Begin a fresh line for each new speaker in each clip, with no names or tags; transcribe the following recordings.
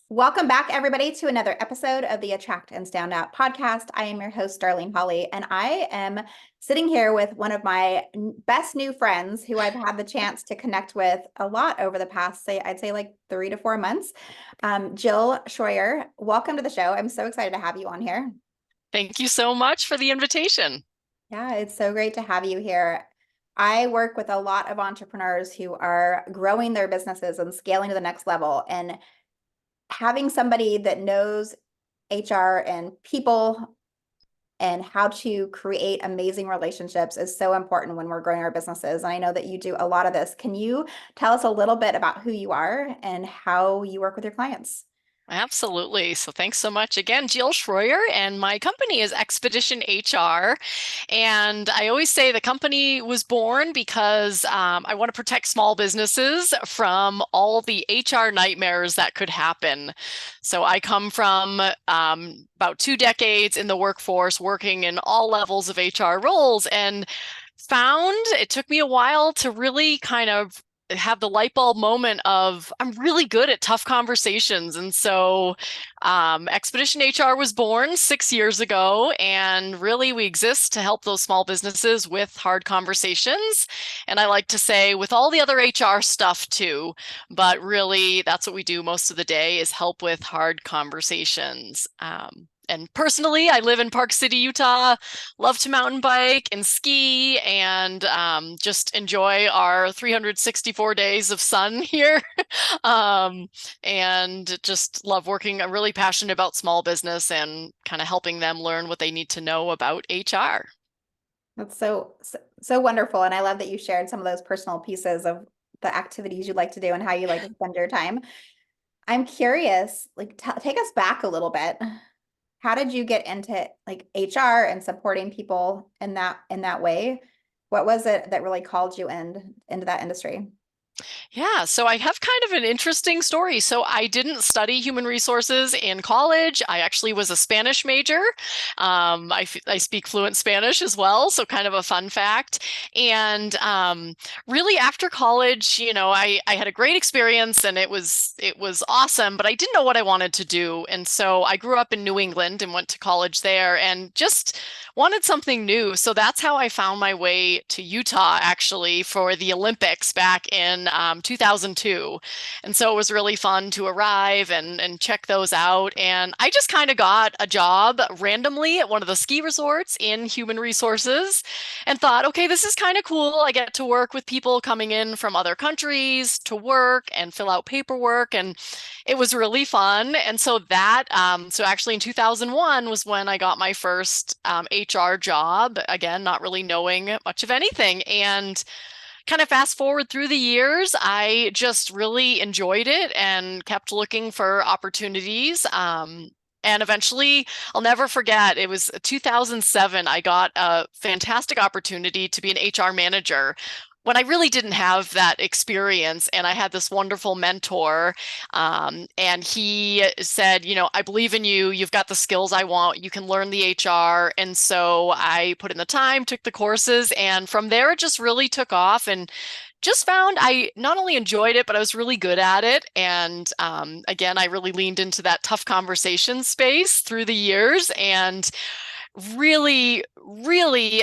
Welcome back, everybody, to another episode of the Attract and Stand Out podcast. I am your host, Darlene Hawley, and I am sitting here with one of my best new friends who I've had the chance to connect with a lot over the past, I'd say like 3 to 4 months. Jill Shroyer, welcome to the show. I'm so excited to have you on here.
Thank you so much for the invitation.
Yeah, it's so great to have you here. I work with a lot of entrepreneurs who are growing their businesses and scaling to the next level. And having somebody that knows HR and people and how to create amazing relationships is so important when we're growing our businesses. And I know that you do a lot of this. Can you tell us a little bit about who you are and how you work with your clients?
Absolutely. So thanks so much again, Jill Shroyer, and my company is Expedition HR. And I always say the company was born because I want to protect small businesses from all the HR nightmares that could happen. So I come from about 2 decades in the workforce, working in all levels of HR roles, and found it took me a while to really kind of have the light bulb moment of I'm really good at tough conversations. And so Expedition HR was born 6 years ago, and really we exist to help those small businesses with hard conversations. And I like to say with all the other HR stuff too, but really that's what we do most of the day is help with hard conversations. And personally, I live in Park City, Utah, love to mountain bike and ski and just enjoy our 364 days of sun here. And just love working. I'm really passionate about small business and kind of helping them learn what they need to know about HR.
That's so wonderful. And I love that you shared some of those personal pieces of the activities you like to do and how you like to spend your time. I'm curious, like take us back a little bit. How did you get into like HR and supporting people in that way? What was it that really called you into that industry?
Yeah, so I have kind of an interesting story. So I didn't study human resources in college. I actually was a Spanish major. I speak fluent Spanish as well, so kind of a fun fact. And really after college, I had a great experience and it was awesome, but I didn't know what I wanted to do. And so I grew up in New England and went to college there and just wanted something new. So that's how I found my way to Utah actually for the Olympics back in 2002. And so it was really fun to arrive and check those out. And I just kind of got a job randomly at one of the ski resorts in human resources and thought, okay, this is kind of cool. I get to work with people coming in from other countries to work and fill out paperwork. And it was really fun. And so so actually in 2001 was when I got my first HR job. Again, not really knowing much of anything. And kind of fast forward through the years, I just really enjoyed it and kept looking for opportunities. And eventually, I'll never forget, it was 2007, I got a fantastic opportunity to be an HR manager when I really didn't have that experience. And I had this wonderful mentor, and he said, I believe in you. You've got the skills I want. You can learn the HR. And so I put in the time, took the courses, and from there it just really took off and just found I not only enjoyed it, but I was really good at it. And again, I really leaned into that tough conversation space through the years and really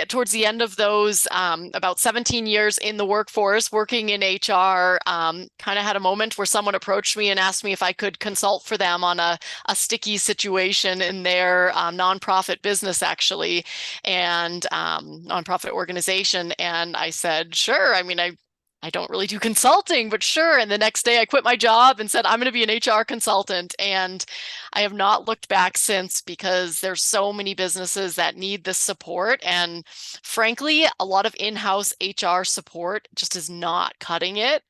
towards the end of those about 17 years in the workforce working in HR, kind of had a moment where someone approached me and asked me if I could consult for them on a sticky situation in their nonprofit business actually, and nonprofit organization. And I said, sure. I mean, I don't really do consulting, but sure. And the next day I quit my job and said, I'm going to be an HR consultant. And I have not looked back since because there's so many businesses that need this support. And frankly, a lot of in-house HR support just is not cutting it.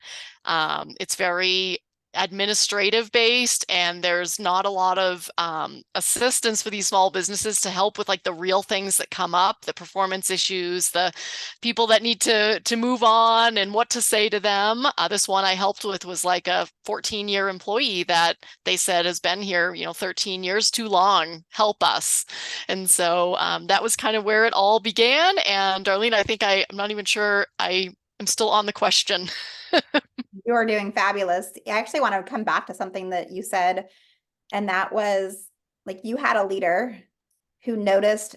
It's very administrative based and there's not a lot of assistance for these small businesses to help with like the real things that come up, the performance issues, the people that need to move on and what to say to them. This one I helped with was like a 14-year employee that they said has been here 13 years too long, help us. And so that was kind of where it all began. And Darlene, I think I'm not even sure I am still on the question.
You are doing fabulous. I actually want to come back to something that you said And that was like you had a leader who noticed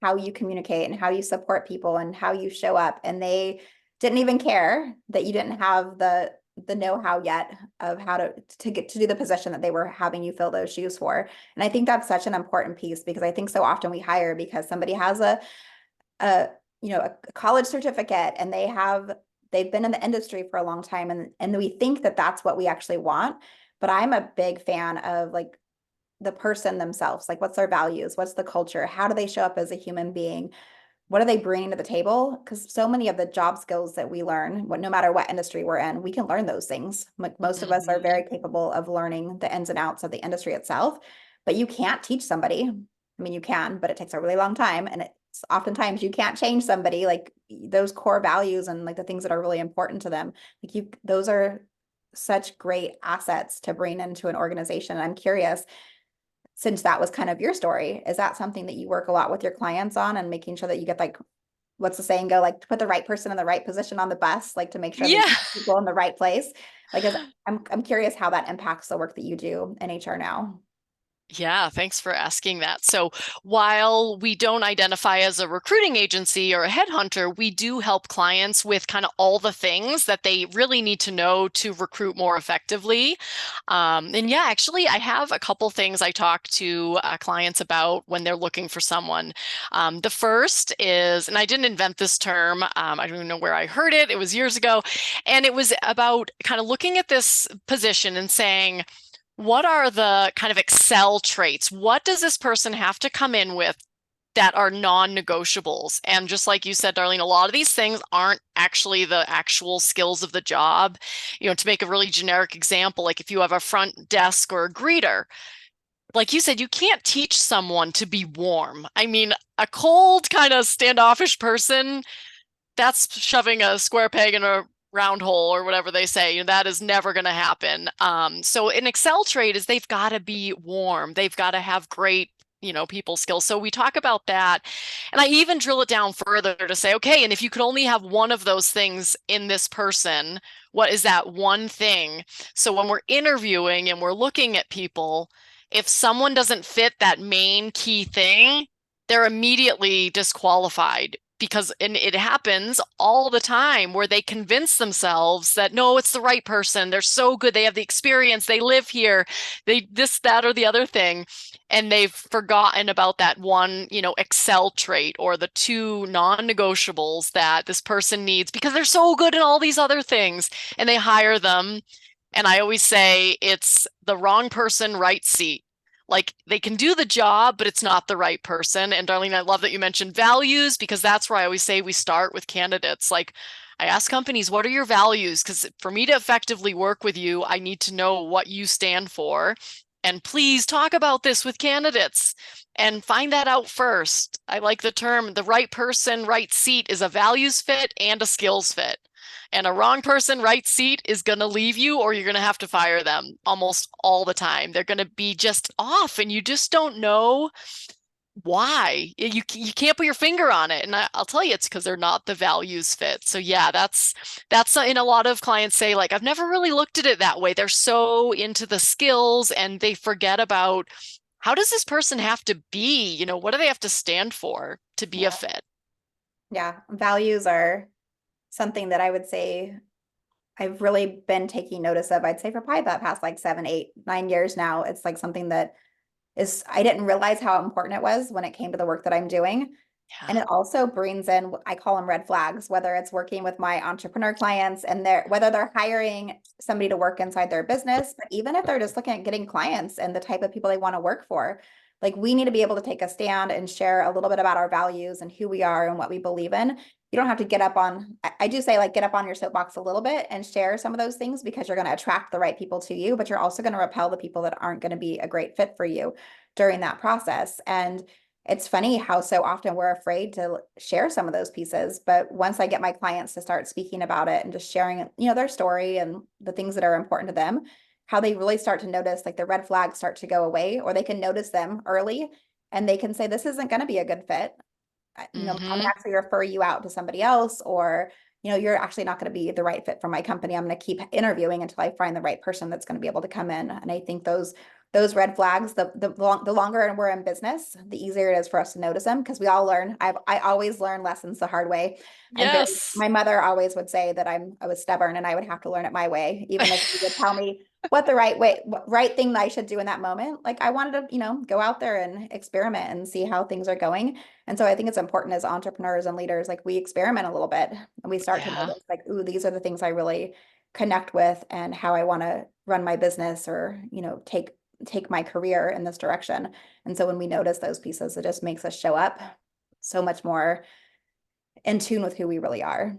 how you communicate and how you support people and how you show up. And they didn't even care that you didn't have the know-how yet of how to get to do the position that they were having you fill those shoes for. And I think that's such an important piece because I think so often we hire because somebody has a a college certificate and they've been in the industry for a long time and we think that that's what we actually want. But I'm a big fan of like the person themselves, like what's their values, what's the culture, how do they show up as a human being, what are they bringing to the table? Because so many of the job skills that we learn, no matter what industry we're in, we can learn those things. Like most of us are
Mhm.
very capable of learning the ins and outs of the industry itself, but you can't teach somebody. I mean, you can, but it takes a really long time. And it's oftentimes you can't change somebody like those core values and like the things that are really important to them. Those are such great assets to bring into an organization. And I'm curious, since that was kind of your story, is that something that you work a lot with your clients on and making sure that you get like, what's the saying go, like to put the right person in the right position on the bus, like to make sure that you
Yeah.
have people in the right place? Like, I'm curious how that impacts the work that you do in HR now.
Yeah, thanks for asking that. So, while we don't identify as a recruiting agency or a headhunter, we do help clients with kind of all the things that they really need to know to recruit more effectively. And yeah, actually, I have a couple things I talk to clients about when they're looking for someone. The first is, and I didn't invent this term, I don't even know where I heard it, it was years ago. And it was about kind of looking at this position and saying, what are the kind of Excel traits? What does this person have to come in with that are non-negotiables? And just like you said, Darlene, a lot of these things aren't actually the actual skills of the job. To make a really generic example, like if you have a front desk or a greeter, like you said, you can't teach someone to be warm. I mean, a cold, kind of standoffish person, that's shoving a square peg in a round hole or whatever they say. That is never going to happen. So an Excel trait is they've got to be warm. They've got to have great, people skills. So we talk about that. And I even drill it down further to say, okay, and if you could only have one of those things in this person, what is that one thing? So when we're interviewing and we're looking at people, if someone doesn't fit that main key thing, they're immediately disqualified because and it happens all the time where they convince themselves that no, it's the right person. They're so good. They have the experience. They live here. They this, that, or the other thing. And they've forgotten about that one, Excel trait or the two non-negotiables that this person needs because they're so good in all these other things and they hire them. And I always say it's the wrong person, right seat. Like they can do the job, but it's not the right person. And Darlene, I love that you mentioned values because that's where I always say we start with candidates. Like I ask companies, what are your values? Because for me to effectively work with you, I need to know what you stand for. And please talk about this with candidates and find that out first. I like the term the right person, right seat is a values fit and a skills fit. And a wrong person, right seat is going to leave you or you're going to have to fire them almost all the time. They're going to be just off and you just don't know why. You can't put your finger on it. And I'll tell you, it's because they're not the values fit. So yeah, that's in a lot of clients say like, I've never really looked at it that way. They're so into the skills and they forget about how does this person have to be? What do they have to stand for to be a
Yeah.
fit?
Yeah. Values are something that I would say I've really been taking notice of, I'd say for probably the past like 7, 8, 9 years now. It's like something that I didn't realize how important it was when it came to the work that I'm doing.
Yeah.
And it also brings in, I call them red flags, whether it's working with my entrepreneur clients and whether they're hiring somebody to work inside their business, but even if they're just looking at getting clients and the type of people they want to work for, like we need to be able to take a stand and share a little bit about our values and who we are and what we believe in. You don't have to get up on, I do say like get up on your soapbox a little bit and share some of those things because you're going to attract the right people to you, but you're also going to repel the people that aren't going to be a great fit for you during that process. And it's funny how so often we're afraid to share some of those pieces. But once I get my clients to start speaking about it and just sharing, their story and the things that are important to them, how they really start to notice like the red flags start to go away, or they can notice them early and they can say, this isn't going to be a good fit. I'm going to
Mm-hmm.
actually refer you out to somebody else, or, you're actually not going to be the right fit for my company. I'm going to keep interviewing until I find the right person that's going to be able to come in. And I think those those red flags, the longer we're in business, the easier it is for us to notice them because we all learn. I always learn lessons the hard way.
Yes.
My mother always would say that I was stubborn and I would have to learn it my way, even if she would tell me what the right thing that I should do in that moment. Like I wanted to, go out there and experiment and see how things are going. And so I think it's important as entrepreneurs and leaders, like we experiment a little bit and we start to
Yeah.
notice like, ooh, these are the things I really connect with and how I want to run my business or, take my career in this direction. And so when we notice those pieces, it just makes us show up so much more in tune with who we really are.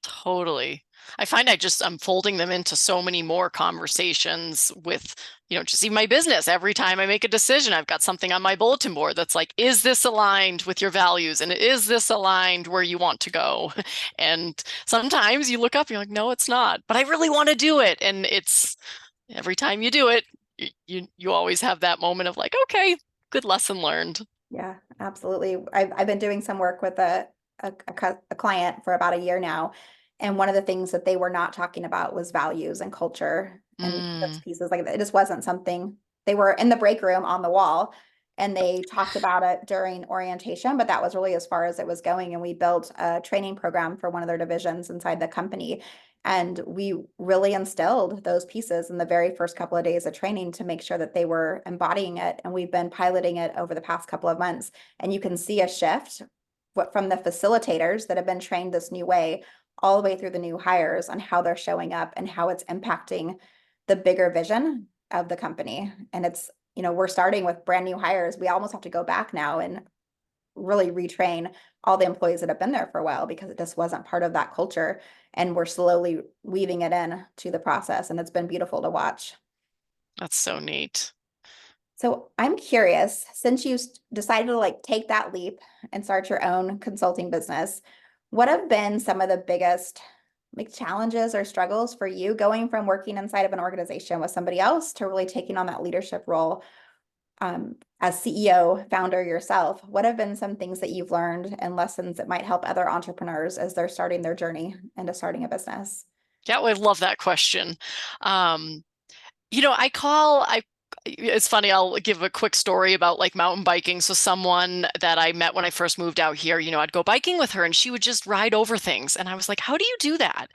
Totally. I find I'm folding them into so many more conversations with, just even my business. Every time I make a decision, I've got something on my bulletin board that's like, is this aligned with your values? And is this aligned where you want to go? And sometimes you look up, you're like, no, it's not, but I really want to do it. And it's every time you do it, you always have that moment of like, okay, good lesson learned.
Yeah, absolutely. I've been doing some work with a client for about a year now. And one of the things that they were not talking about was values and culture and those
Mm,
pieces. Like it just wasn't something they were in the break room on the wall and they talked about it during orientation, but that was really as far as it was going. And we built a training program for one of their divisions inside the company. And we really instilled those pieces in the very first couple of days of training to make sure that they were embodying it. And we've been piloting it over the past couple of months. And you can see a shift from the facilitators that have been trained this new way all the way through the new hires on how they're showing up and how it's impacting the bigger vision of the company. And it's, we're starting with brand new hires. We almost have to go back now and really retrain all the employees that have been there for a while because it just wasn't part of that culture. And we're slowly weaving it in to the process. And it's been beautiful to watch.
that's so neat.
So I'm curious, since you decided to like take that leap and start your own consulting business, what have been some of the biggest like challenges or struggles for you going from working inside of an organization with somebody else to really taking on that leadership role as CEO, founder yourself? What have been some things that you've learned and lessons that might help other entrepreneurs as they're starting their journey into starting a business?
Yeah, I love that question. Um, I it's funny, I'll give a quick story about like mountain biking. So someone that I met when I first moved out here, I'd go biking with her and she would just ride over things. And I was like, how do you do that?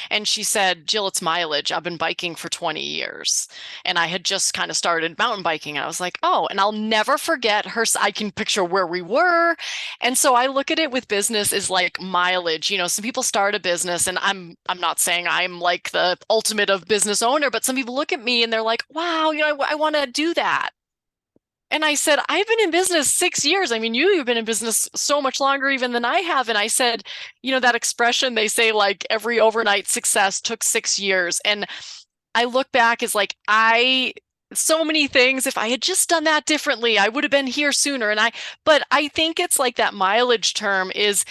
And she said, Jill, it's mileage. I've been biking for 20 years. And I had just kind of started mountain biking. And I was like, oh, and I'll never forget her. I can picture where we were. And so I look at it with business as like mileage. Some people start a business and I'm not saying I'm like the ultimate of business owner, but some people look at me and they're like, wow, I want to do that. And I said, I've been in business 6 years. I mean, you've been in business so much longer even than I have. And I said, that expression they say, like every overnight success took 6 years. And I look back as like, so many things, if I had just done that differently, I would have been here sooner. But I think it's like that mileage term it's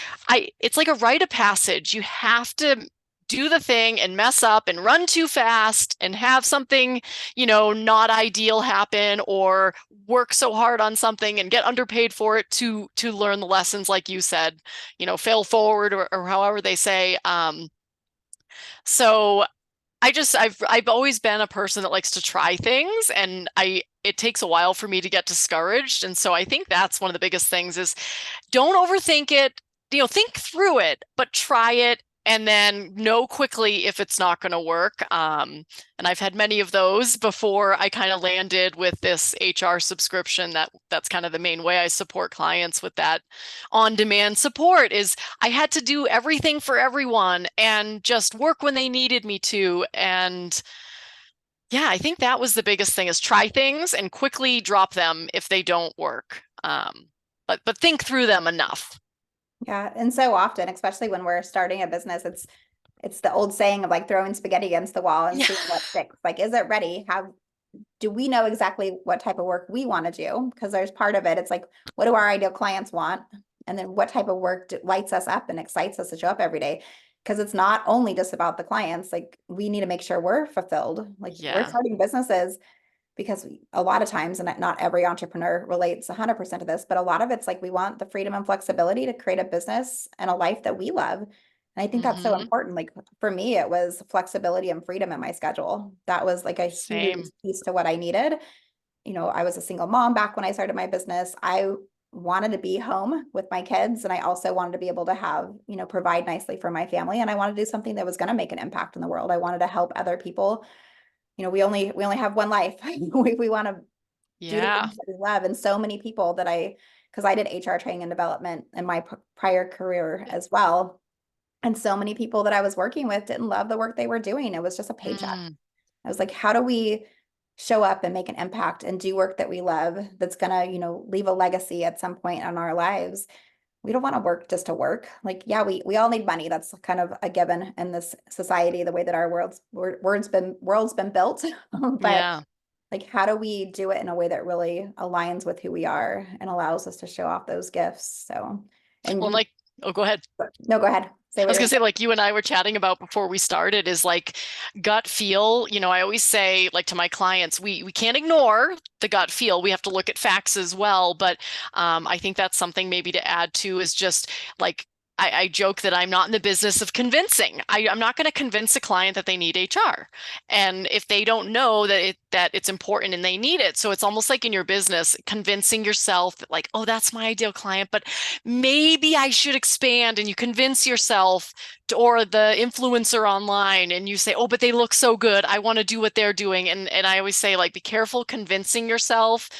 like a rite of passage. You have to do the thing and mess up and run too fast and have something, not ideal happen or work so hard on something and get underpaid for it to learn the lessons, like you said, fail forward or however they say. So I've always been a person that likes to try things and it takes a while for me to get discouraged. And so I think that's one of the biggest things is don't overthink it, think through it, but try it and then know quickly if it's not going to work. And I've had many of those before I kind of landed with this HR subscription. That's kind of the main way I support clients with that on-demand support is I had to do everything for everyone and just work when they needed me to. And yeah, I think that was the biggest thing is try things and quickly drop them if they don't work. But think through them enough.
Yeah, and so often, especially when we're starting a business, it's the old saying of like throwing spaghetti against the wall and
Yeah.
seeing what sticks. Like, is it ready? How do we know exactly what type of work we want to do? Because there's part of it. It's like, what do our ideal clients want? And then what type of work lights us up and excites us to show up every day? Because it's not only just about the clients. Like, we need to make sure we're fulfilled. Like, we're
Yeah.
starting businesses because a lot of times, and not every entrepreneur relates 100% to this, but a lot of it's like we want the freedom and flexibility to create a business and a life that we love. And I think that's so
Hmm.
important. Like for me, it was flexibility and freedom in my schedule. That was like a huge
Same.
piece to what I needed. I was a single mom back when I started my business. I wanted to be home with my kids, and I also wanted to be able to have, provide nicely for my family. And I wanted to do something that was going to make an impact in the world. I wanted to help other people. We only have one life. We want to do the
Yeah.
things that we love. And so many people because I did HR training and development in my prior career as well. And so many people that I was working with didn't love the work they were doing. It was just a paycheck.
Mm,
I was like, how do we show up and make an impact and do work that we love that's gonna, leave a legacy at some point in our lives? We don't want to work just to work. Like, yeah, we all need money. That's kind of a given in this society, the way that our world's been built. But
yeah.
like, how do we do it in a way that really aligns with who we are and allows us to show off those gifts? So, and
Well, like, oh, go ahead.
no, go ahead. Say
I
what
was
you're
gonna
gonna
say, like you and I were chatting about before we started, is like gut feel. I always say, like to my clients, we can't ignore the gut feel. We have to look at facts as well. But I think that's something maybe to add to is just like I joke that I'm not in the business of convincing. I'm not going to convince a client that they need HR, and if they don't know that it's important and they need it. So it's almost like in your business, convincing yourself that like, oh, that's my ideal client, but maybe I should expand, and you convince yourself or the influencer online and you say, oh, but they look so good. I want to do what they're doing. And I always say, like, be careful convincing yourself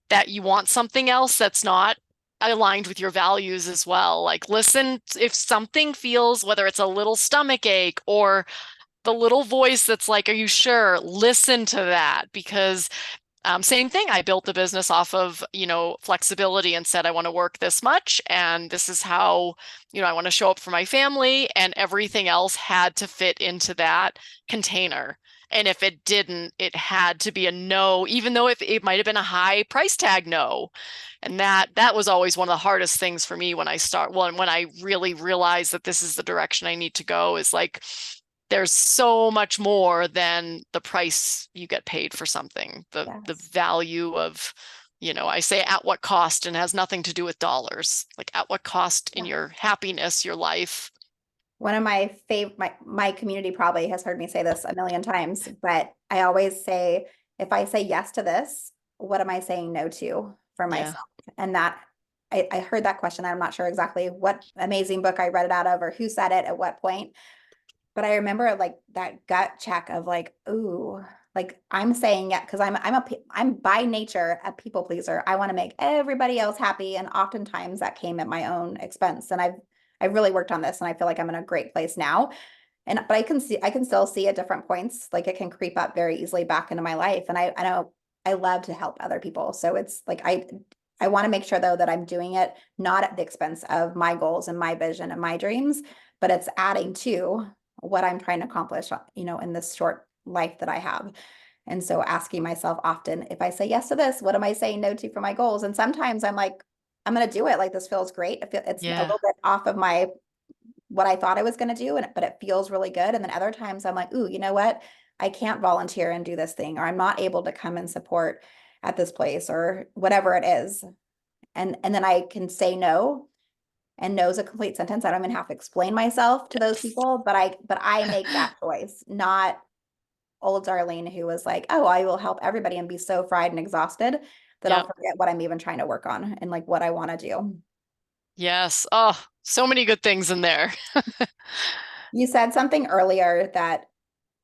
that you want something else that's not aligned with your values as well. Like, listen, if something feels, whether it's a little stomach ache or the little voice that's like, are you sure? Listen to that, because same thing. I built the business off of, flexibility and said, I want to work this much. And this is how, I want to show up for my family. And everything else had to fit into that container. And if it didn't, it had to be a no, even though it might have been a high price tag no. And that was always one of the hardest things for me when when I really realized that this is the direction I need to go, is like, there's so much more than the price you get paid for something. The
Yes.
value of, I say at what cost, and has nothing to do with dollars. Like, at what cost in
Yeah.
your happiness, your life.
One of my favorite, my community probably has heard me say this a million times, but I always say, if I say yes to this, what am I saying no to for
Yeah.
myself? And that I heard that question. I'm not sure exactly what amazing book I read it out of or who said it at what point, but I remember like that gut check of like, ooh, like I'm saying yeah, because I'm by nature a people pleaser. I want to make everybody else happy. And oftentimes that came at my own expense. And I've really worked on this and I feel like I'm in a great place now. But I can still see at different points, like it can creep up very easily back into my life. And I know I love to help other people. So it's like I want to make sure though that I'm doing it not at the expense of my goals and my vision and my dreams, but it's adding to what I'm trying to accomplish, in this short life that I have. And so asking myself often, if I say yes to this, what am I saying no to for my goals? And sometimes I'm like, I'm going to do it. Like this feels great. It's a
Yeah.
little bit off of what I thought I was going to do, but it feels really good. And then other times I'm like, ooh, you know what? I can't volunteer and do this thing, or I'm not able to come and support at this place or whatever it is. And then I can say no, and no is a complete sentence. I don't even have to explain myself to those
Yes.
people, but I make that choice, not old Darlene who was like, oh, I will help everybody and be so fried and exhausted that I'll
Yep.
forget what I'm even trying to work on and like what I want to do.
Yes. Oh, so many good things in there.
You said something earlier that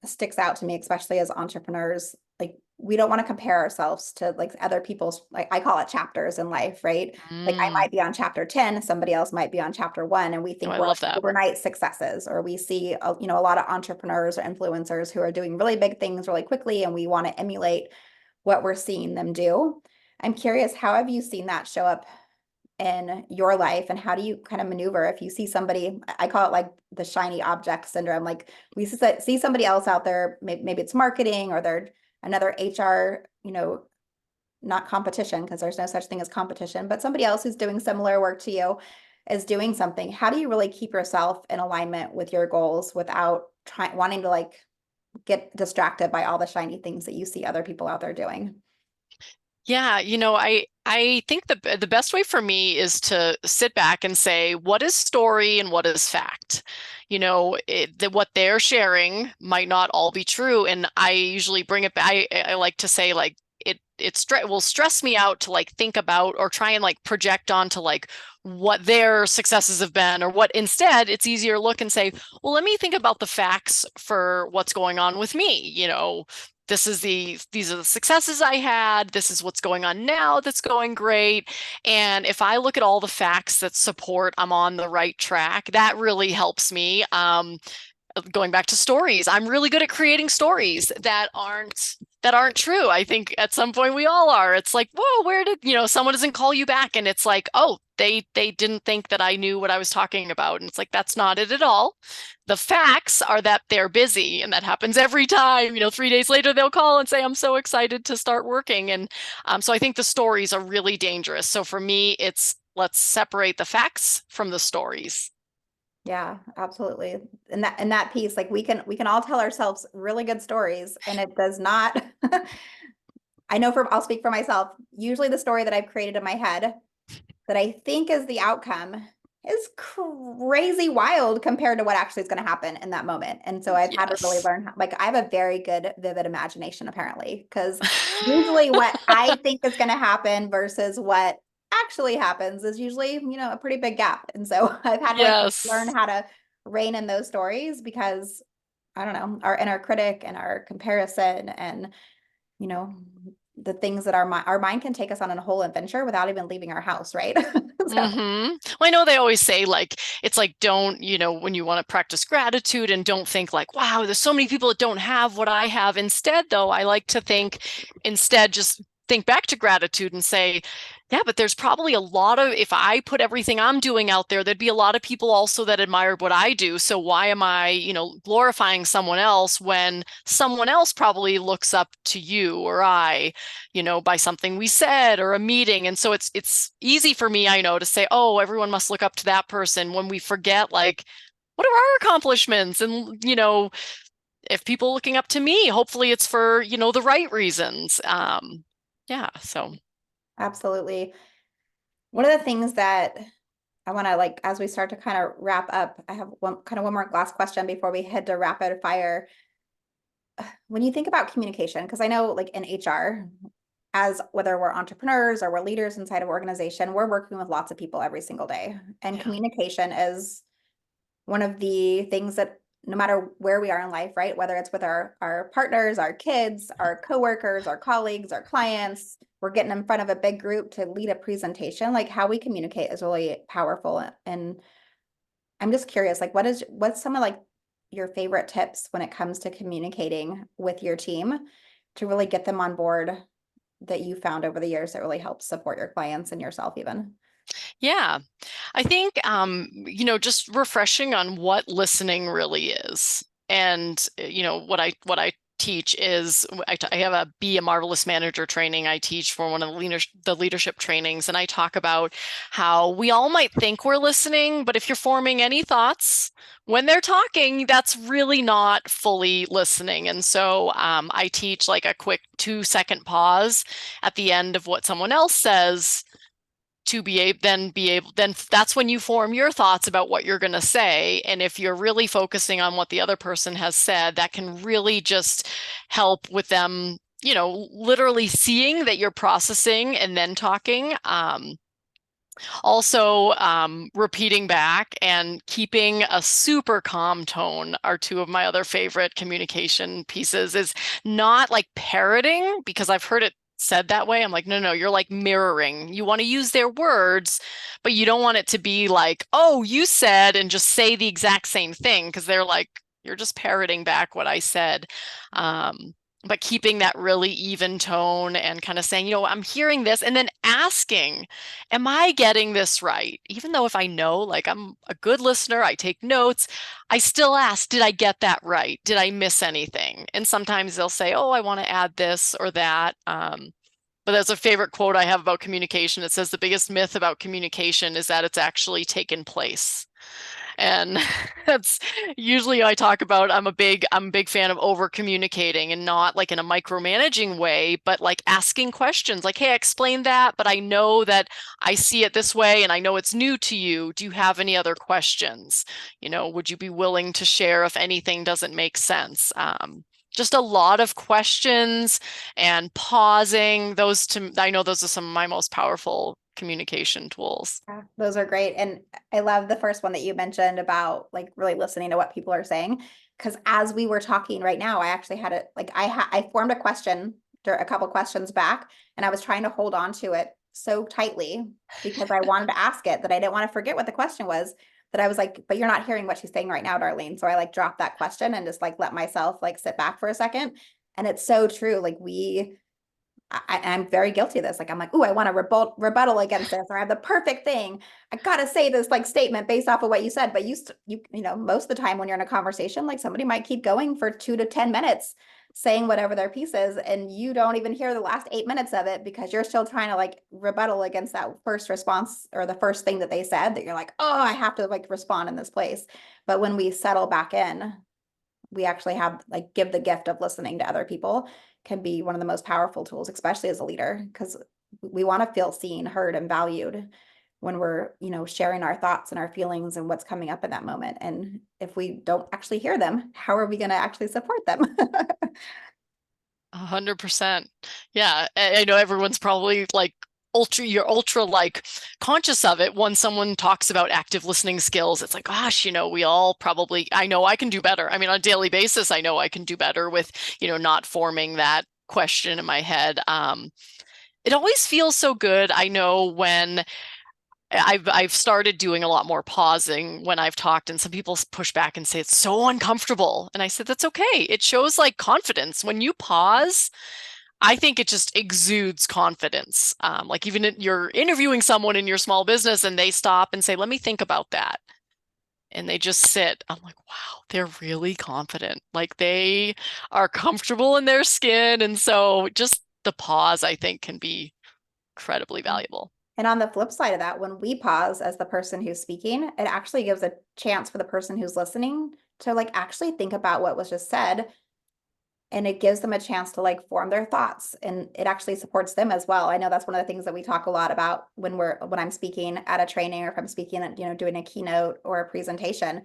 sticks out to me, especially as entrepreneurs. Like we don't want to compare ourselves to like other people's, like I call it chapters in life, right? Like I
Mm.
might be on chapter 10, somebody else might be on chapter 1, and we
Oh,
think
I
we're
love that.
overnight successes, or we see, a lot of entrepreneurs or influencers who are doing really big things really quickly, and we want to emulate what we're seeing them do. I'm curious, how have you seen that show up in your life, and how do you kind of maneuver if you see somebody? I call it like the shiny object syndrome. Like we see somebody else out there, maybe it's marketing or they're another HR, not competition, because there's no such thing as competition, but somebody else who's doing similar work to you is doing something. How do you really keep yourself in alignment with your goals without wanting to like get distracted by all the shiny things that you see other people out there doing?
Yeah, I think the best way for me is to sit back and say, what is story and what is fact? What they're sharing might not all be true, and I usually bring it back. I like to say, like, will stress me out to like think about or try and like project onto like what their successes have been, or what instead it's easier to look and say, well, let me think about the facts for what's going on with me. These are the successes I had. This is what's going on now that's going great. And if I look at all the facts that support I'm on the right track, that really helps me. Going back to stories, I'm really good at creating stories that aren't true. I think at some point we all are. It's like, whoa, where did, someone doesn't call you back, and it's like, oh, they didn't think that I knew what I was talking about. And it's like, that's not it at all. The facts are that they're busy, and that happens every time. 3 days later they'll call and say, I'm so excited to start working. And so I think the stories are really dangerous. So for me, it's let's separate the facts from the stories.
Yeah, absolutely. And that piece, like we can all tell ourselves really good stories, and it does not. I know I'll speak for myself. Usually the story that I've created in my head that I think is the outcome is crazy wild compared to what actually is going to happen in that moment. And so I've had to really
Yes.
learn like I have a very good vivid imagination apparently, because usually what I think is going to happen versus what actually happens is usually, a pretty big gap. And so I've had to like learn
Yes.
how to rein in those stories, because I don't know, our inner critic and our comparison and, you know, the things that our mind can take us on a whole adventure without even leaving our house, right? So
Well, I know they always say like it's like don't, when you want to practice gratitude, and don't think like, wow, there's so many people that don't have what I have. Instead, though, I like to just think back to gratitude and say, yeah, but there's probably a lot of, if I put everything I'm doing out there, there'd be a lot of people also that admired what I do. So why am I, glorifying someone else when someone else probably looks up to you or I, by something we said or a meeting. And so it's easy for me, I know, to say, oh, everyone must look up to that person, when we forget like, what are our accomplishments? And, if people looking up to me, hopefully it's for, the right reasons. Yeah, so
absolutely. One of the things that I want to like, as we start to kind of wrap up, I have one more last question before we head to rapid fire. When you think about communication, because I know like in HR, as whether we're entrepreneurs or we're leaders inside of organization, we're working with lots of people every single day. And
yeah.
communication is one of the things that no matter where we are in life, right? Whether it's with our partners, our kids, our coworkers, our colleagues, our clients, we're getting in front of a big group to lead a presentation, like how we communicate is really powerful. And I'm just curious, like what's some of like your favorite tips when it comes to communicating with your team to really get them on board that you found over the years that really helps support your clients and yourself even?
Yeah. I think just refreshing on what listening really is. And what I teach is I have a Be a Marvelous Manager training I teach for one of the leadership trainings, and I talk about how we all might think we're listening, but if you're forming any thoughts when they're talking, that's really not fully listening. And so I teach like a quick 2-second pause at the end of what someone else says, to then that's when you form your thoughts about what you're going to say. And if you're really focusing on what the other person has said, that can really just help with them, literally seeing that you're processing and then talking. Also, repeating back and keeping a super calm tone are two of my other favorite communication pieces. Is not like parroting, because I've heard it said that way. I'm like, no, no, you're like mirroring. You want to use their words, but you don't want it to be like, oh, you said, and just say the exact same thing, because they're like, you're just parroting back what I said. But keeping that really even tone and kind of saying, I'm hearing this, and then asking, am I getting this right? Even though if I know, like I'm a good listener, I take notes, I still ask, did I get that right? Did I miss anything? And sometimes they'll say, oh, I want to add this or that. But there's a favorite quote I have about communication. It says the biggest myth about communication is that it's actually taken place. And that's usually I talk about, I'm a big fan of over communicating, and not like in a micromanaging way, but like asking questions like, hey, I explained that, but I know that I see it this way and I know it's new to you. Do you have any other questions? Would you be willing to share if anything doesn't make sense? Just a lot of questions and pausing. I know those are some of my most powerful communication tools.
Yeah, those are great. And I love the first one that you mentioned about like really listening to what people are saying. Because as we were talking right now, I actually had it like I formed a question, a couple questions back, and I was trying to hold on to it so tightly because I wanted to ask it that I didn't want to forget what the question was. That I was like, but you're not hearing what she's saying right now, Darlene. So I like dropped that question and just like let myself like sit back for a second. And it's so true. Like I'm very guilty of this. Like I'm like, oh, I want to rebuttal against this, or I have the perfect thing. I gotta say this like statement based off of what you said. But you know, most of the time when you're in a conversation, like somebody might keep going for 2 to 10 minutes saying whatever their piece is, and you don't even hear the last 8 minutes of it because you're still trying to like rebuttal against that first response or the first thing that they said that you're like, oh, I have to like respond in this place. But when we settle back in, we actually have like give the gift of listening to other people can be one of the most powerful tools, especially as a leader, because we want to feel seen, heard, and valued when we're, you know, sharing our thoughts and our feelings and what's coming up in that moment. And if we don't actually hear them, how are we going to actually support them?
100%. Yeah, I know everyone's probably like you're ultra like conscious of it when someone talks about active listening skills. It's like, gosh, we all probably, I know I can do better. I mean, on a daily basis, I know I can do better with, not forming that question in my head. It always feels so good. I know when I've started doing a lot more pausing when I've talked, and some people push back and say it's so uncomfortable. And I said, that's okay. It shows like confidence. When you pause, I think it just exudes confidence. Like even you're interviewing someone in your small business and they stop and say, let me think about that. And they just sit. I'm like, wow, they're really confident. Like they are comfortable in their skin. And so just the pause, I think, can be incredibly valuable.
And on the flip side of that, when we pause as the person who's speaking, it actually gives a chance for the person who's listening to like actually think about what was just said, and it gives them a chance to like form their thoughts, and it actually supports them as well. I know that's one of the things that we talk a lot about when I'm speaking at a training, or if I'm speaking at, doing a keynote or a presentation.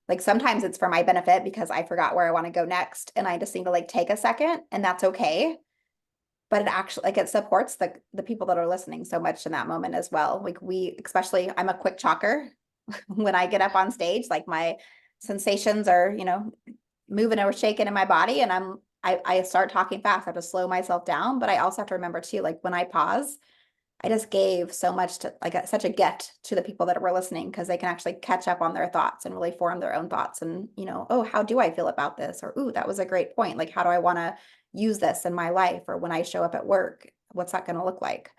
Like sometimes it's for my benefit because I forgot where I want to go next and I just need to like take a second, and that's okay. But it actually like it supports the people that are listening so much in that moment as well. Like especially I'm a quick talker. When I get up on stage, like my sensations are, moving or shaking in my body, and I start talking fast. I have to slow myself down, but I also have to remember too, like when I pause, I just gave so much to like such a gift to the people that were listening, because they can actually catch up on their thoughts and really form their own thoughts. And, oh, how do I feel about this? Or, ooh, that was a great point. Like, how do I want to use this in my life, or when I show up at work? What's that going to look like?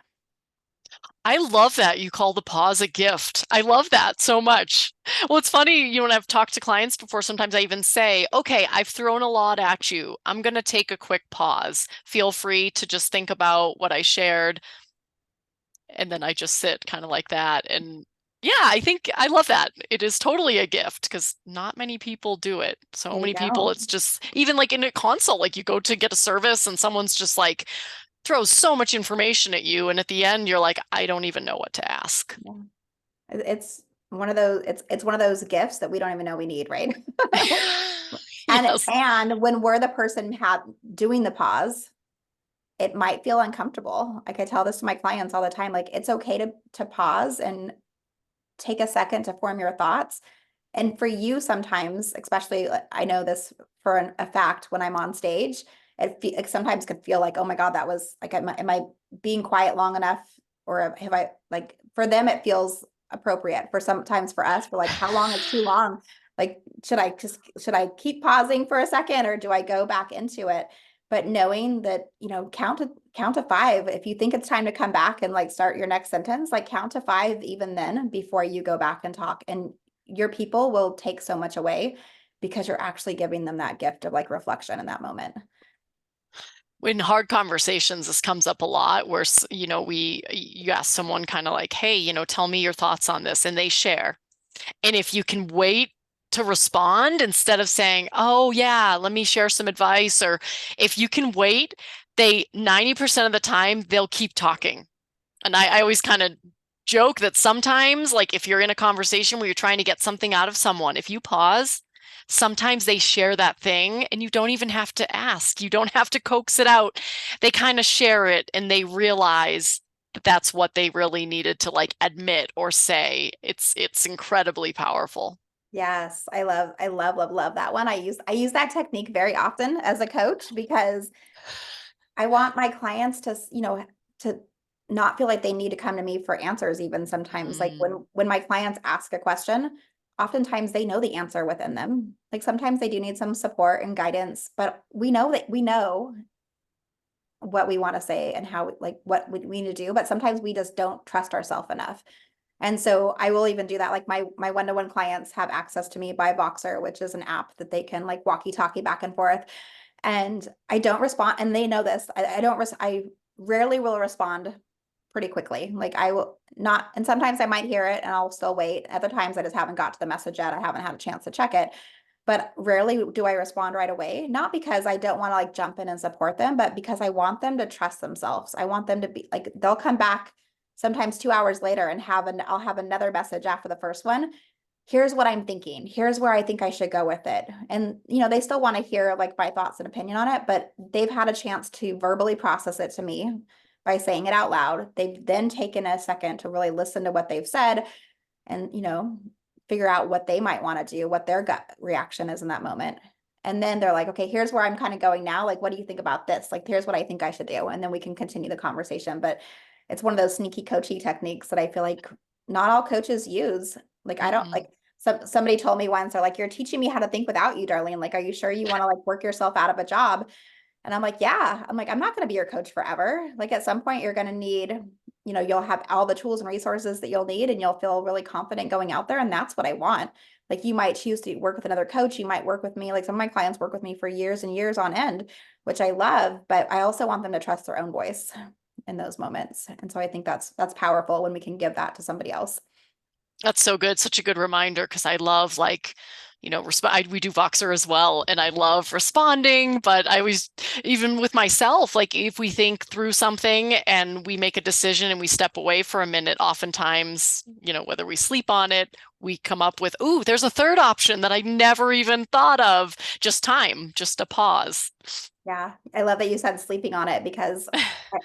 I love that you call the pause a gift. I love that so much. Well, it's funny, when I've talked to clients before, sometimes I even say, okay, I've thrown a lot at you. I'm going to take a quick pause. Feel free to just think about what I shared. And then I just sit kind of like that. And yeah, I think I love that. It is totally a gift because not many people do it. So
They
many people,
don't.
it's just even like in a consult, like you go to get a service and someone's just like, throws so much information at you, and at the end you're like, I don't even know what to ask.
Yeah. It's one of those, it's one of those gifts that we don't even know we need, right? And
Yes.
and when we're the person doing the pause, it might feel uncomfortable. Like I tell this to my clients all the time, like it's okay to pause and take a second to form your thoughts. And for you, sometimes, especially, I know this for a fact, when I'm on stage, it sometimes could feel like, oh my God, that was like, am I being quiet long enough? Or have I, like, for them, it feels appropriate. For sometimes for us, we're like, how long is too long? Like, should I keep pausing for a second, or do I go back into it? But knowing that, count to five. If you think it's time to come back and like start your next sentence, like count to five even then before you go back and talk. And your people will take so much away because you're actually giving them that gift of like reflection in that moment.
In hard conversations, this comes up a lot where, you ask someone kind of like, hey, tell me your thoughts on this, and they share. And if you can wait to respond instead of saying, oh yeah, let me share some advice, or if you can wait, they 90% of the time they'll keep talking. And I always kind of joke that sometimes, like if you're in a conversation where you're trying to get something out of someone, if you pause, sometimes they share that thing and you don't even have to ask. You don't have to coax it out. They kind of share it and they realize that that's what they really needed to like admit or say. It's incredibly powerful.
Yes, I love that one. I use that technique very often as a coach because I want my clients to, to not feel like they need to come to me for answers even sometimes. Like
Mm,
when my clients ask a question, oftentimes they know the answer within them. Like sometimes they do need some support and guidance, but we know what we want to say and how like what we need to do, but sometimes we just don't trust ourselves enough. And so I will even do that. Like my one-to-one clients have access to me by Voxer, which is an app that they can like walkie-talkie back and forth. And I don't respond, and they know this. I don't I rarely will respond pretty quickly. Like I will not, and sometimes I might hear it and I'll still wait. Other times I just haven't got to the message yet. I haven't had a chance to check it. But rarely do I respond right away. Not because I don't want to like jump in and support them, but because I want them to trust themselves. I want them to be like, they'll come back sometimes 2 hours later and I'll have another message after the first one. Here's what I'm thinking. Here's where I think I should go with it. And, they still want to hear like my thoughts and opinion on it, but they've had a chance to verbally process it to me by saying it out loud. They've then taken a second to really listen to what they've said and, figure out what they might want to do, what their gut reaction is in that moment. And then they're like, okay, here's where I'm kind of going now. Like, what do you think about this? Like, here's what I think I should do. And then we can continue the conversation. But it's one of those sneaky coachy techniques that I feel like not all coaches use. Like, I don't
mm-mm.
like somebody told me once, they're like, you're teaching me how to think without you, Darlene. Like, are you sure you want to like work yourself out of a job? And I'm like, yeah, I'm like, I'm not going to be your coach forever. Like at some point you're going to need, you'll have all the tools and resources that you'll need and you'll feel really confident going out there. And that's what I want. Like you might choose to work with another coach. You might work with me. Like some of my clients work with me for years and years on end, which I love, but I also want them to trust their own voice in those moments. And so I think that's powerful when we can give that to somebody else.
That's so good. Such a good reminder because I love like, we do Voxer as well, and I love responding, but I always, even with myself, like if we think through something and we make a decision and we step away for a minute, oftentimes, whether we sleep on it, we come up with, ooh, there's a third option that I never even thought of. Just time, just a pause.
Yeah, I love that you said sleeping on it because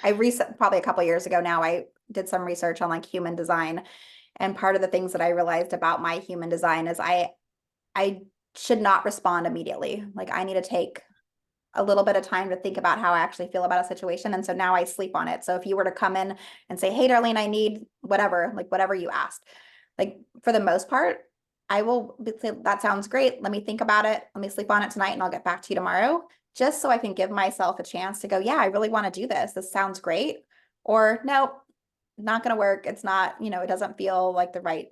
I recent probably a couple years ago now, I did some research on like human design. And part of the things that I realized about my human design is I should not respond immediately. Like I need to take a little bit of time to think about how I actually feel about a situation. And so now I sleep on it. So if you were to come in and say, hey, Darlene, I need whatever, like whatever you asked, like for the most part, I will say, that sounds great. Let me think about it. Let me sleep on it tonight and I'll get back to you tomorrow, just so I can give myself a chance to go, yeah, I really want to do this. This sounds great. Or no, not going to work. It's not, it doesn't feel like the right,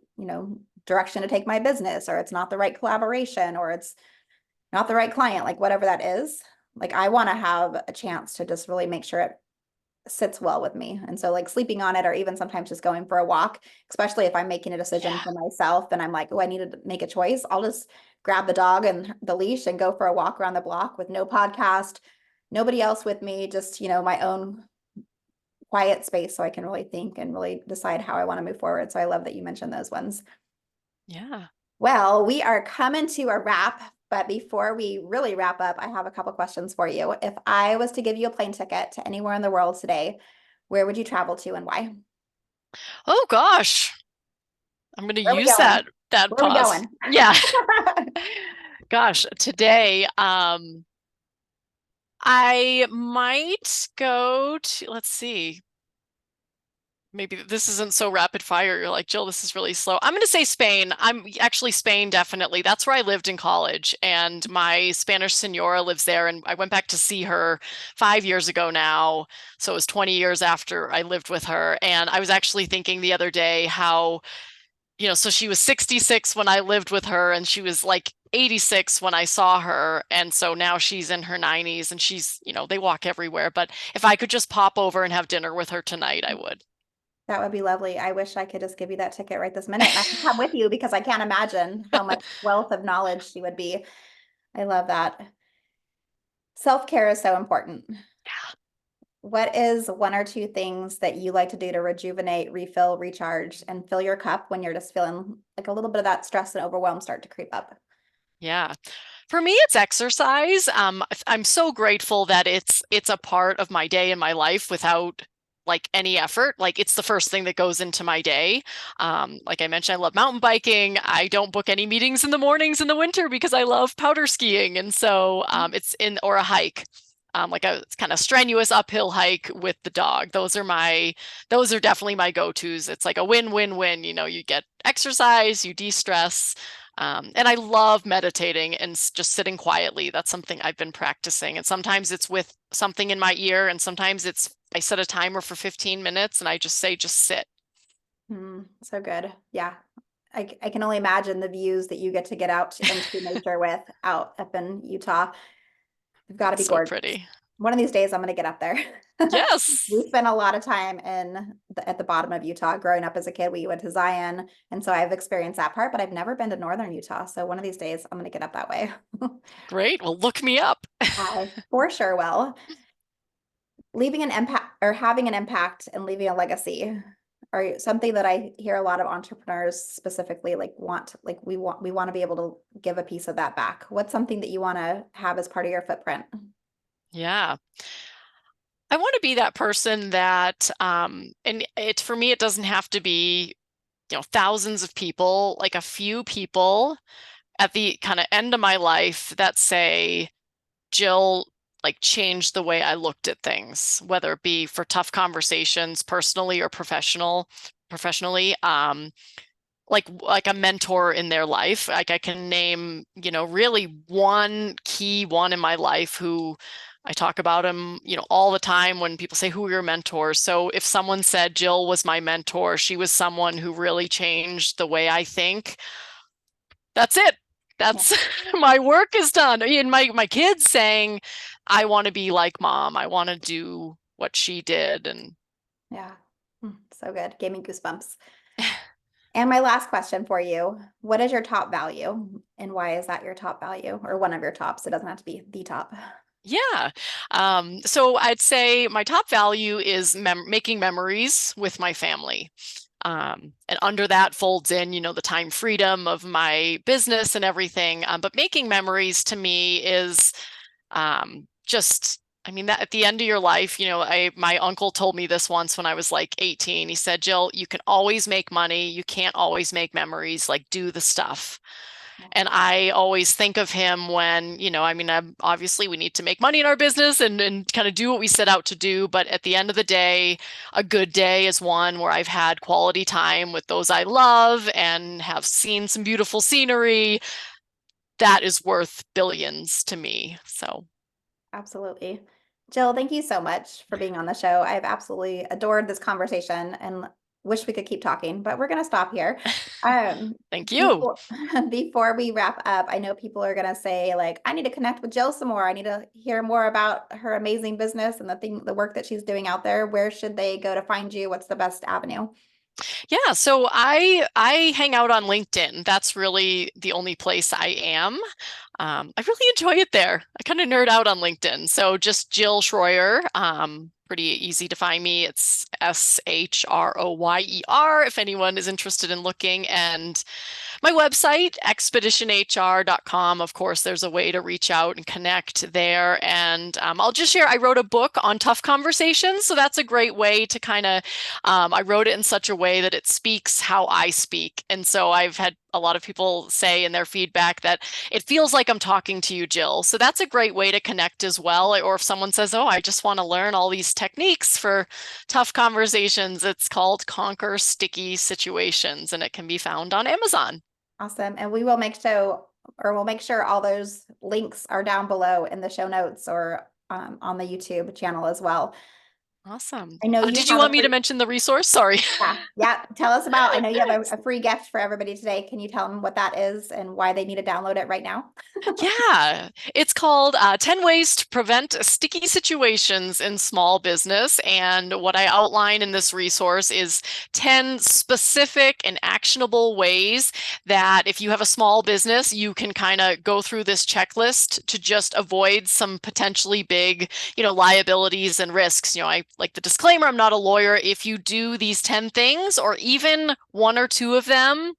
direction to take my business, or it's not the right collaboration, or it's not the right client, like whatever that is. Like I want to have a chance to just really make sure it sits well with me. And so like sleeping on it, or even sometimes just going for a walk, especially if I'm making a decision
Yeah.
for myself and I'm like, oh, I need to make a choice. I'll just grab the dog and the leash and go for a walk around the block with no podcast, nobody else with me, just, my own quiet space so I can really think and really decide how I want to move forward. So I love that you mentioned those ones.
Yeah.
Well, we are coming to a wrap, but before we really wrap up, I have a couple questions for you. If I was to give you a plane ticket to anywhere in the world today, where would you travel to and why?
Oh gosh. I'm going to
Where are we
use
going?
that
Where are we
pause.
going?
Yeah. Gosh, today, I might go to, let's see, maybe this isn't so rapid fire. You're like, Jill, this is really slow. I'm going to say Spain. I'm actually Spain, definitely. That's where I lived in college, and my Spanish senora lives there. And I went back to see her 5 years ago now. So it was 20 years after I lived with her. And I was actually thinking the other day how so she was 66 when I lived with her, and she was like 86 when I saw her. And so now she's in her 90s and they walk everywhere. But if I could just pop over and have dinner with her tonight, I would.
That would be lovely. I wish I could just give you that ticket right this minute. And I can come with you because I can't imagine how much wealth of knowledge she would be. I love that. Self-care is so important. What is one or two things that you like to do to rejuvenate, refill, recharge, and fill your cup when you're just feeling like a little bit of that stress and overwhelm start to creep up?
Yeah. For me, it's exercise. I'm so grateful that it's a part of my day and my life without like any effort. Like it's the first thing that goes into my day. Like I mentioned, I love mountain biking. I don't book any meetings in the mornings in the winter because I love powder skiing, and so it's in or a hike. Like a it's kind of strenuous uphill hike with the dog. Those are definitely my go-tos. It's like a win-win-win. You know, you get exercise, you de-stress, and I love meditating and just sitting quietly. That's something I've been practicing. And sometimes it's with something in my ear, and sometimes it's I set a timer for 15 minutes and I just say, just sit.
So good. Yeah. I can only imagine the views that you get to get out into nature with out up in Utah. You've got to
It's
be
so
gorgeous.
pretty.
One of these days, I'm going to get up there. We
Yes.
spent a lot of time at the bottom of Utah. Growing up as a kid, we went to Zion, and so I've experienced that part, but I've never been to northern Utah. So one of these days, I'm going to get up that way.
Great. Well, look me up.
I for sure will. Leaving an impact or having an impact and leaving a legacy are something that I hear a lot of entrepreneurs specifically like we want to be able to give a piece of that back. What's something that you want to have as part of your footprint?
Yeah. I want to be that person that, and it for me, it doesn't have to be, thousands of people, like a few people at the kind of end of my life that say, Jill, like changed the way I looked at things, whether it be for tough conversations, personally or professionally. Like a mentor in their life. Like I can name, really one key one in my life who I talk about him, all the time when people say, who are your mentors? So if someone said Jill was my mentor, she was someone who really changed the way I think. That's it.
Yeah.
That's my work is done. And my kids saying, I want to be like mom. I want to do what she did. And
Yeah. So good. Gave me goosebumps. And my last question for you, what is your top value and why is that your top value or one of your tops? It doesn't have to be the top.
yeah. So I'd say my top value is making memories with my family. And under that folds in, the time freedom of my business and everything. But making memories to me is just, I mean, that at the end of your life, my uncle told me this once when I was like 18. He said, Jill, you can always make money. You can't always make memories. Like, do the stuff. And I always think of him when, I mean, obviously we need to make money in our business and kind of do what we set out to do. But at the end of the day, a good day is one where I've had quality time with those I love and have seen some beautiful scenery. That is worth billions to me. So
Absolutely. Jill, thank you so much for being on the show. I've absolutely adored this conversation and wish we could keep talking, but we're going to stop here.
thank you.
Before, before we wrap up, I know people are going to say like, I need to connect with Jill some more. I need to hear more about her amazing business and the work that she's doing out there. Where should they go to find you? What's the best avenue?
Yeah, so I hang out on LinkedIn. That's really the only place I am. I really enjoy it there. I kind of nerd out on LinkedIn. So just Jill Shroyer. Pretty easy to find me. It's Shroyer if anyone is interested in looking. And my website, expeditionhr.com. Of course, there's a way to reach out and connect there. And I'll just share, I wrote a book on tough conversations. So that's a great way to kind of, I wrote it in such a way that it speaks how I speak. And so I've had a lot of people say in their feedback that it feels like I'm talking to you, Jill. So that's a great way to connect as well. Or if someone says, oh, I just want to learn all these techniques for tough conversations, it's called Conquer Sticky Situations, and it can be found on Amazon.
Awesome. And we will we'll make sure all those links are down below in the show notes or on the YouTube channel as well.
Awesome.
I know you
Did you
have a
want me to
free,
mention the resource? Sorry.
yeah. Tell us about, I know you have a free gift for everybody today. Can you tell them what that is and why they need to download it right now?
Yeah, it's called 10 Ways to Prevent Sticky Situations in Small Business. And what I outline in this resource is 10 specific and actionable ways that if you have a small business, you can kind of go through this checklist to just avoid some potentially big, liabilities and risks. I like the disclaimer, I'm not a lawyer. If you do these 10 things or even one or two of them,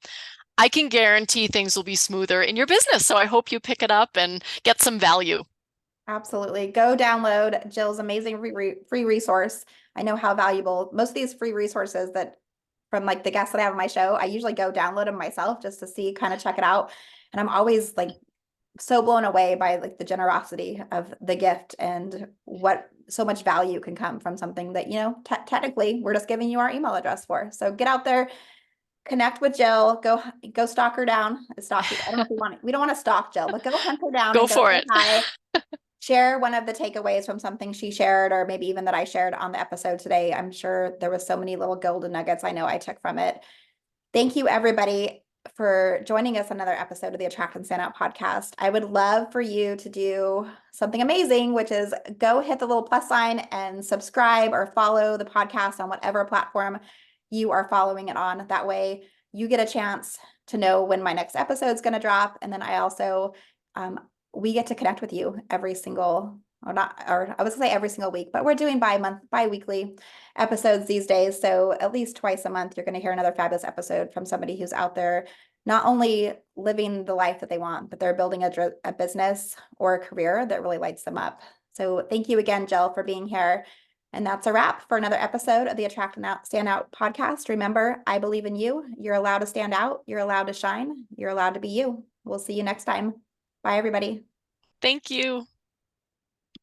I can guarantee things will be smoother in your business. So I hope you pick it up and get some value.
Absolutely. Go download Jill's amazing free resource. I know how valuable most of these free resources that from like the guests that I have on my show, I usually go download them myself just to see, kind of check it out. And I'm always like so blown away by like the generosity of the gift and what so much value can come from something that, technically we're just giving you our email address for. So get out there, connect with Jill, go stalk her down. Stalk, I don't know if we don't want to stalk Jill, but go hunt her down
Go
and go
for
say
it.
hi. Share one of the takeaways from something she shared, or maybe even that I shared on the episode today. I'm sure there was so many little golden nuggets I know I took from it. Thank you, everybody, for joining us on another episode of the Attract and Stand Out podcast. I would love for you to do something amazing, which is go hit the little plus sign and subscribe or follow the podcast on whatever platform you are following it on. That way you get a chance to know when my next episode is going to drop. And then I also, we get to connect with you every single, or not, or I was gonna say every single week, but we're doing bi-weekly episodes these days. So at least twice a month, you're going to hear another fabulous episode from somebody who's out there, not only living the life that they want, but they're building a business or a career that really lights them up. So thank you again, Jill, for being here. And that's a wrap for another episode of the Attract and Stand Out podcast. Remember, I believe in you. You're allowed to stand out. You're allowed to shine. You're allowed to be you. We'll see you next time. Bye, everybody.
Thank you.